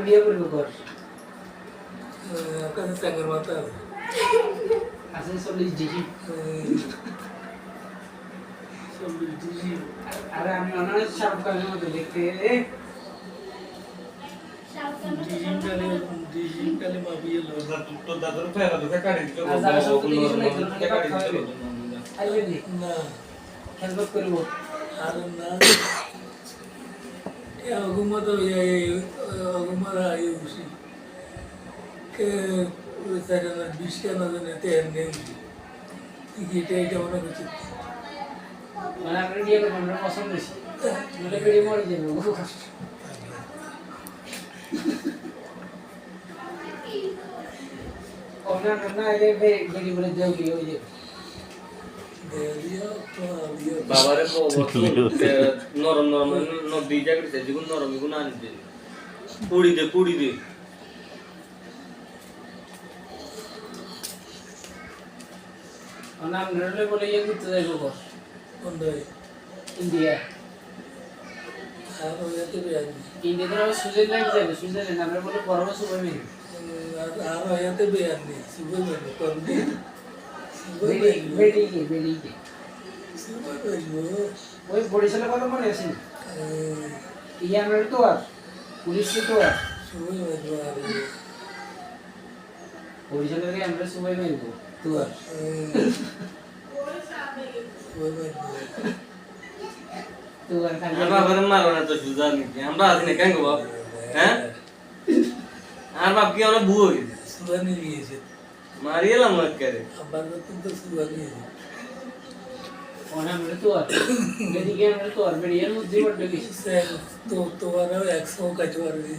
বিয়ে করবো কর কাছে চাঙ্গার মাথা আছে 40 ডিগ্রি আরে আমি অনেক শাহরুখ খানের মতো দেখতে ডিজিটালে মাবিয়ে লো তো দাদুর ফেরা তো কাটি দিও আর যারা সব থেকে কিছু নাই কাটি দিও আইবে দি না খেলবত করব আর না এ অগুমত অগুমত আয়ু উসি কে সারা না বিশটা না জানে তে নেই এটা মনে করছি মানে আমরা বিয়ে করব আমরা পছন্দ হইছে নলে বেড়ে মরে যাবে ওনা না এলে বেড়ে বলে দেউলি হই যাবে বাবারে নরম নরম নদী জায়গা যেগুন নরম এগুন আনি দে পুড়ি দে ওনা নলে বলে ইয়ে করতে যাইব কর কোনটা ইন্ডিয়া আর ওইতে বেয়ানি ইন্ডিয়া তো সুইজারল্যান্ড যাবে সুইজারল্যান্ড আমরা বলে পরব সুবাই মিল আর ওইতে বেয়ানি সুবল মানে কোনটি বেড়ি সুবল মানে ওই বরিশালের কথা মনে আছে ইয়ানের তো আর পুলিশ তো আর সুবল মানে বরিশালের আমরা সুবাই মিলব তো আর তো আর খালি বাবারে মারো না তো সুজা নিতে আমরা আছি কেন গো বাপ হ্যাঁ আর বাপ কি আমরা বুয়ো সুবানি নিয়েছে মারিয়েলাম মত করে আবার তো সুবানি ওনা আমরা তো আর বেড়ি গিয়ে আমরা তো আর বেড়িয়ার মধ্যে বড় কিছু তো তোমারও 100 কাজ পারবে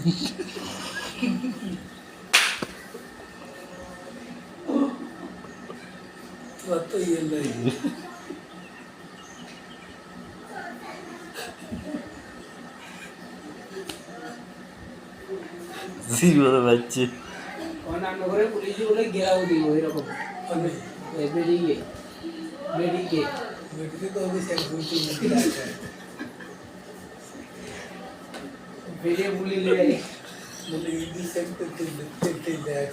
তো ये नहीं জীবনে বাচ্চা ওনা নগরে পুলিশ বলে গেরাও দিব এরকম अबे বেড়ি গিয়ে बेटे तो अभी सेक्स होती है বেড়িয়ে বুলি ले आई बोले ये सेक्स करते हैं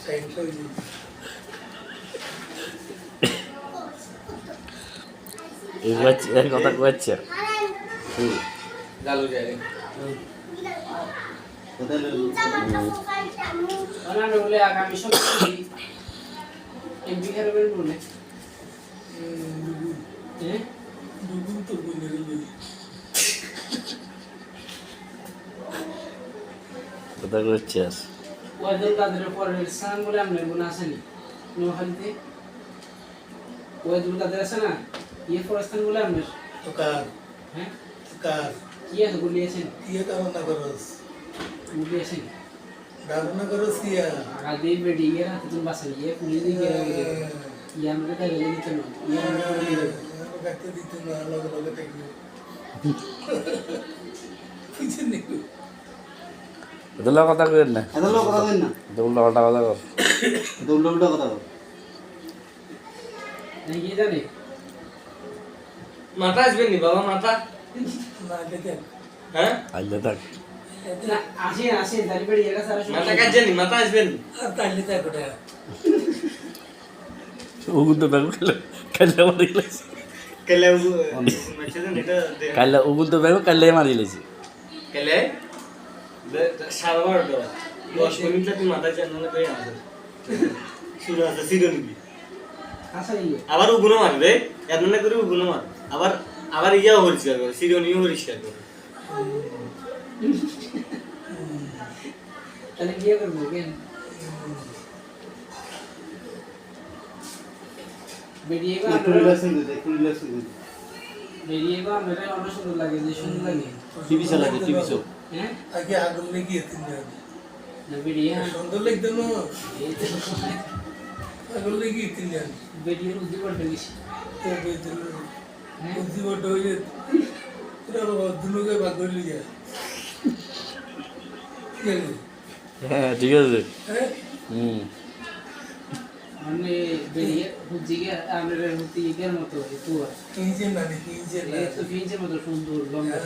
साइड हो जी এই বাচ্চা এই কথা কইছে গালু যায় ওনা বলে আগামী সপ্তাহে এমপি খেলবেন বলে হ্যাঁ दुगुन तो बोले रे কথা কইছে ওয়াদুল কাদের পরের স্থান বলে আমরা গুণ আসেনি নোহালিতে ওয়াদুল কাদের আছে না ये ফরস্থান বলে আমরা तो कार হ্যাঁ कार কি আছে বলিয়েছেন ये काम ना करोस বলিয়েছেন डाल ना करोस किया আগে বেডি এর হাতে তুমি বাসা নিয়ে পুলিশ দিয়ে গেলে ये আমরা তাই লেগে দিতে না ये আমরা করে দিই कहते दीते ना अलग अलग टेक्निक कुछ नहीं এদলা কথা কইন না এদলা কথা কইন না দৌলা কথা কথা কর উল্টা উল্টা কথা কও এই কি জানে মাথা আসবে নি বাবা মাথা ना देखे হ্যাঁ আইলে থাক না আসে দাঁড়ি বেডি এর সারা মাথা কাজে নি মাথা আসবে নি ताली तक उठा ওগুন তো ব্যাগ কাল্লা মারি লাইছে কেলে মেসেজ নেটা দে কাল্লা ওগুন তো ব্যাগ কাল্লা মারি লাইছে কেলে সারাবার তো 10 মিনিট তুই মাথা জানলে কই আছে শুরু আছে সিরন কি আসা ইয়ে আবার উগুনো মারবে এমন করে উগুনো মার আবার ইয়া পরিষ্কার করে সিরনিও পরিষ্কার করে তাহলে বিয়ে করবো কেন বেরিয়ে গো একটু রিল্যাক্সিং দিতে একটু রিল্যাক্সিং দিতে বেরিয়ে গো আমরা অনেক সুন্দর লাগে যে সুন্দর লাগে টিভি চালাকে টিভি শো হ্যাঁ आगे आगल लेके तीन जन না বেরিয়ে सुंदर लगते ना এই তো आगल लेके तीन जन বেরিয়ে উদ্দি পড়তে গেছি तो बेदल बुद्धि बट हो जाए तेरा दोनों के भाग कर लिया হ্যাঁ ঠিক আছে हैं হুম মানে বেরিয়ে বুঝি গিয়ে আমরা বুঝি গিয়ে মতো একটু कीजिए ना कीजिए ना এই তো ফিঞ্চের মতো সুন্দর লম্বা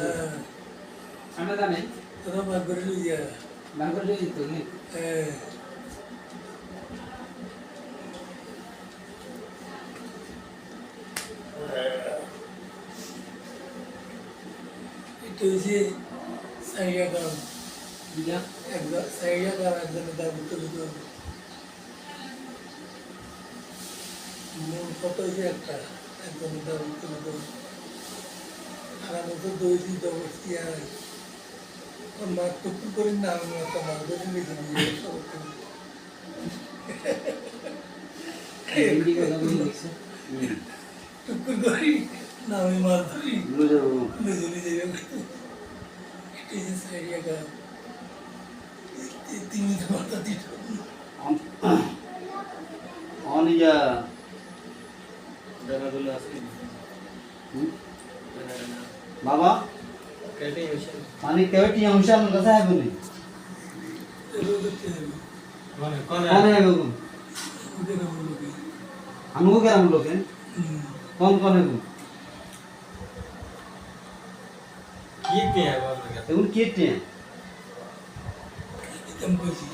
আমরা জানেন তোরা ভাগ করে লইয়া বার করে দিত না এটা হচ্ছে সাইয়া গান দিলা একদম সাইয়া গান একজনের দাবি তুলে দেবো মূল কথা হচ্ছে একটা একজনের দাবি তুলে দেবো আর আমি তো দৌড়ি দৌড়ছি আর মা টুকু করে নাম একটা মাছ ধরে লিখে দিয়ে হিন্দি কথা বলে দেখছো টুকু করি নামে মাছ ধরি বুঝে নিজে নিজে এটা যে সাইয়া গান তিনি মাথা দিত অনিয়া দানাগুলো আছে বাবা কেটে হয়েছে মানে কেউ টি অংশ আমার কাছে আইব নি মানে কোন কোন আইব আমগো কেরাম লোকে কোন কোন আইব কি কে আপনার কাছে এগুন কি টি দিতাম কইছি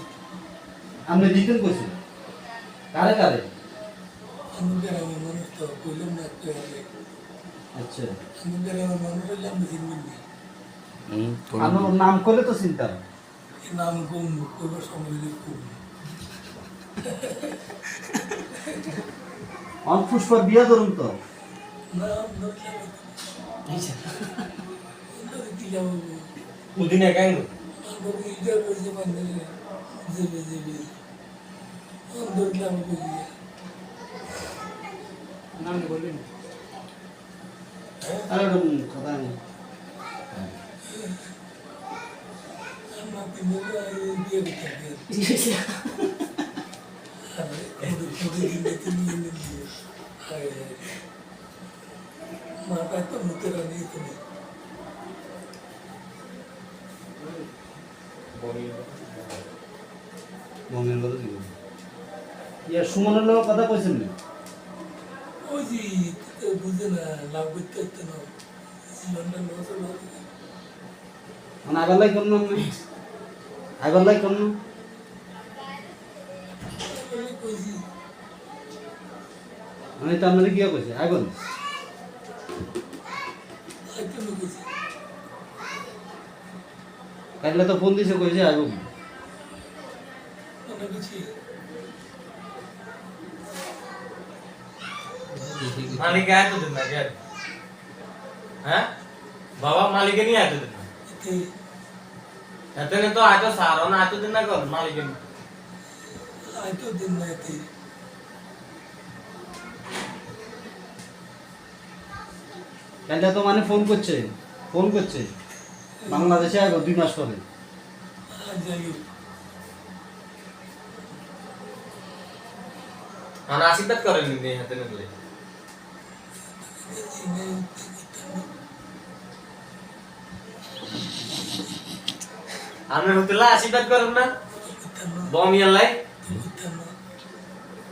আপনি দিতেন কইছেন কারে কারে আমি গ্রামের মানুষ তো কইলাম না একটু আগে আচ্ছা আমি গ্রামের মানুষ হলে আমি চিনবেন না আমার নাম করলে তো চিন্তা এই নাম কম করবো সময় দিলে কম অন পুষ্পর বিয়া ধরুন তো নাম কি যাবো পুদিনা গাইনো আমার ইজার রয়েছে মানে জেবে জেবে ধরলাম বুঝিয়ে নাম বলবেন আরে কথা নেই আমার পিন্দে বিয়ে করতে মাথা তো মুখে রানিয়ে তুমি মমের কথা দিল ইয়া সুমনের লোক কথা কইছেন না ওই যে বুঝে না লাভ করতে হতো না জীবনটা নষ্ট হবে মানে আইবার লাই কোন নাম নাই আইবার লাই কোন কইছি মানে তো আপনাদের কি কইছে আইবন হয়তো কইছি কাইলে তো ফোন দিছে কইছে আইবন অনেক কিছু মালিক আয় তো দিন না কে হ্যাঁ বাবা মালিক নিয়ে আয় তো দিন না এতে তো আয় তো সারো না আয় তো দিন না কর মালিক হয়তো দিন না এতে কাইলে তো মানে ফোন করছে বাংলাদেশে আইব 2 মাস পরে আর যাই হোক আর আশীর্বাদ করেন নি হাতে নিলে আমি হতেলা আশীর্বাদ করেন না বম ইয়ালাই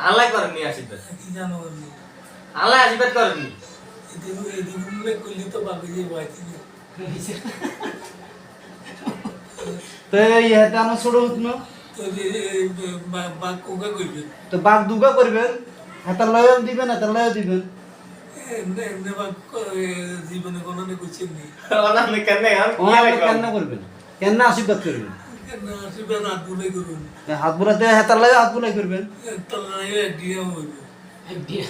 আল্লাহ করেন নি আশীর্বাদ কি জানো আমি আল্লাহ আশীর্বাদ করেন নি এদিকে করলে তো বাকি যে বাকি তো ইহাতে আমার ছোট হত না তো যে বাক কোকা করবে তো বাঘ দুগা করবেন হাতার লয় দিবেন হাতার লয় দিবেন এমনি এমনি বাক জীবনে কোনো না করছেন নি ওনা নে কেন আর কেন করবেন কেন আশীর্বাদ করবেন না আসবে রাত বলে করুন হাত বুলাতে হাতার লয় হাত বুলাই করবেন তলায় ডিএম হইবে আইডিয়া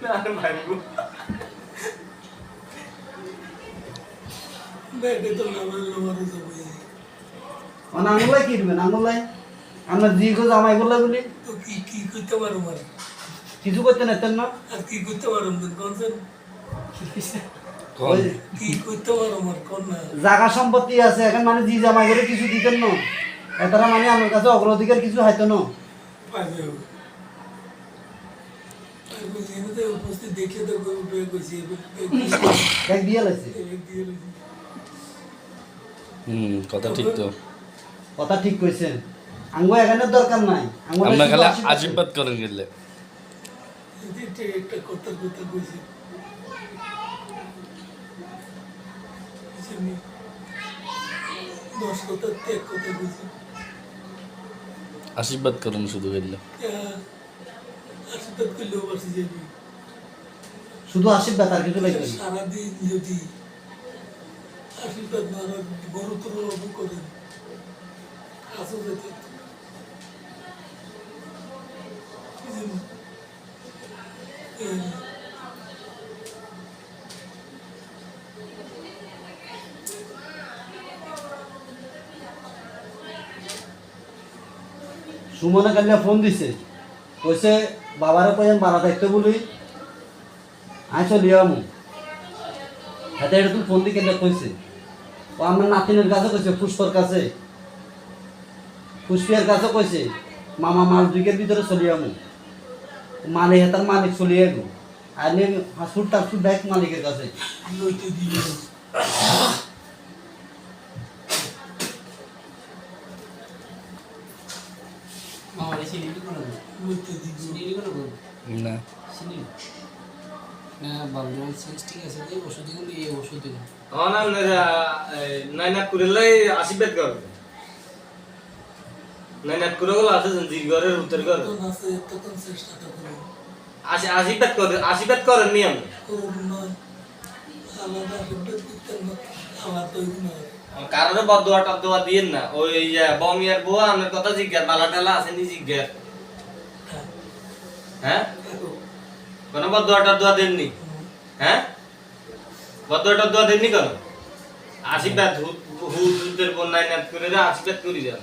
না ভাইগো দেখে তো আমার লোমারে যাবে মানে আঙুলাই কি দিবেন আঙুলাই আমরা দীর্ঘ জামাই বললাই বলি তো কি কি করতে পারো মানে কিছু করতে নেতেন না আর কি করতে পারো কোনছেন ওই কি করতে পারো আমার কোন না জায়গা সম্পত্তি আছে এখন মানে জি জামাই করে কিছু দিতেন না এতারা মানে আমার কাছে অগ্রাধিকার কিছু হয়তো না পাবে আর বুঝিয়ে উপস্থিত দেখে তো কইছি এক দিয়ে লাগছে কথা ঠিক তো কথা ঠিক কইছেন আঙ্গো এখানে দরকার নাই আমরা খালি আশীর্বাদ করেন গেলে একটা কথা কইছি দশ কথা ত্যাগ কথা বুঝি আশীর্বাদ করুন শুধু গেলে আশীর্বাদ করলেও বাসি যাবি শুধু আশীর্বাদ আর কিছু লাগবে না। সারাদিন যদি আশীর্বাদ না হয়, গুরুতর অবু করেন আসো যেতে সুমনে কালিয়া ফোন দিছে কইছে বাবারে কই আমি বাড়া থাকতে বলি আই চলি আমু হাতে এটা তুমি ফোন দিয়ে কেন কইছে ও আমার নাতিনের কাছে কইছে পুষ্পর কাছে পুষ্পিয়ার কাছে কইছে মামা মাল দুইকের ভিতরে চলি আমু মানে হেতার মালিক চলিয়ে গো আর নিয়ে হাসুর টাসুর ব্যাগ মালিকের কাছে লইতে দিবে আমার সিলিন্ডার করে দেবো লইতে দিবে সিলিন্ডার করে দেবো না সিলিন্ডার না বাবুরান সেন্স ঠিক আছে যে ওষুধ দিগুলো এই ওষুধ দিগুলো আপনারা নাইনাত করলে আশীর্বাদ করবে নাইনাত করে গেল আছে জি ঘরের উত্তর ঘর তখন আছে তখন চেষ্টাটা করুন আশীর্বাদ করেন নিয়ম করুন না আলাদা আশীর্বাদ করতেন না আমার তো না কারণে বদুয়া টদুয়া দিয়েন না ওই বমিয়ার বুয়া আমার কথা জিজ্ঞার বালা টালা আসেনি জিজ্ঞার হ্যাঁ কোন বদুয়া টদুয়া দেননি হ্যাঁ বদুয়া টদুয়া দেননি কেন আশীর্বাদ হুদের বন্যায় নাত করে আশীর্বাদ করি যান